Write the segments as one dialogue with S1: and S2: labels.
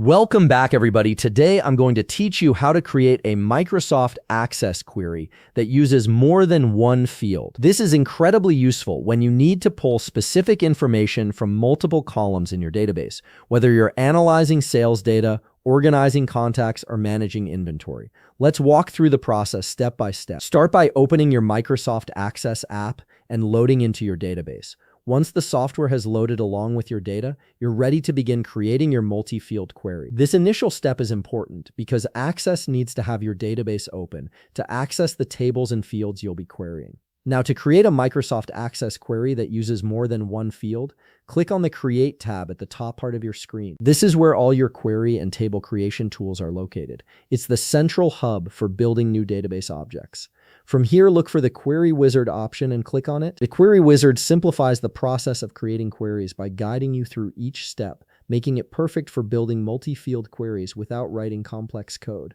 S1: Welcome back, everybody. Today, I'm going to teach you how to create a Microsoft Access query that uses more than one field. This is incredibly useful when you need to pull specific information from multiple columns in your database, whether you're analyzing sales data, organizing contacts, or managing inventory. Let's walk through the process step by step. Start by opening your Microsoft Access app and loading into your database. Once the software has loaded along with your data, you're ready to begin creating your multi-field query. This initial step is important because Access needs to have your database open to access the tables and fields you'll be querying. Now, to create a Microsoft Access query that uses more than one field, click on the Create tab at the top part of your screen. This is where all your query and table creation tools are located. It's the central hub for building new database objects. From here, look for the Query Wizard option and click on it. The Query Wizard simplifies the process of creating queries by guiding you through each step, making it perfect for building multi-field queries without writing complex code.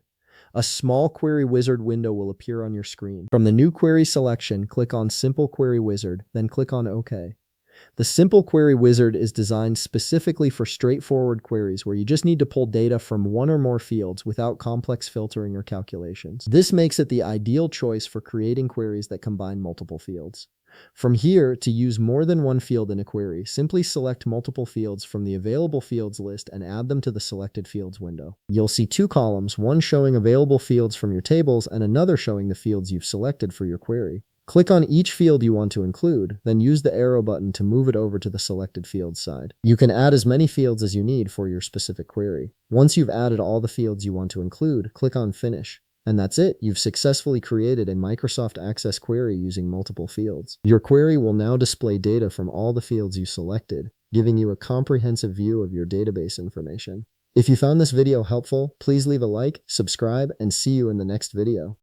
S1: A small Query Wizard window will appear on your screen. From the New Query selection, click on Simple Query Wizard, then click on OK. The Simple Query Wizard is designed specifically for straightforward queries where you just need to pull data from one or more fields without complex filtering or calculations. This makes it the ideal choice for creating queries that combine multiple fields. From here, to use more than one field in a query, simply select multiple fields from the Available Fields list and add them to the Selected Fields window. You'll see two columns, one showing available fields from your tables and another showing the fields you've selected for your query. Click on each field you want to include, then use the arrow button to move it over to the Selected Fields side. You can add as many fields as you need for your specific query. Once you've added all the fields you want to include, click on Finish. And that's it. You've successfully created a Microsoft Access query using multiple fields. Your query will now display data from all the fields you selected, giving you a comprehensive view of your database information. If you found this video helpful, please leave a like, subscribe, and see you in the next video.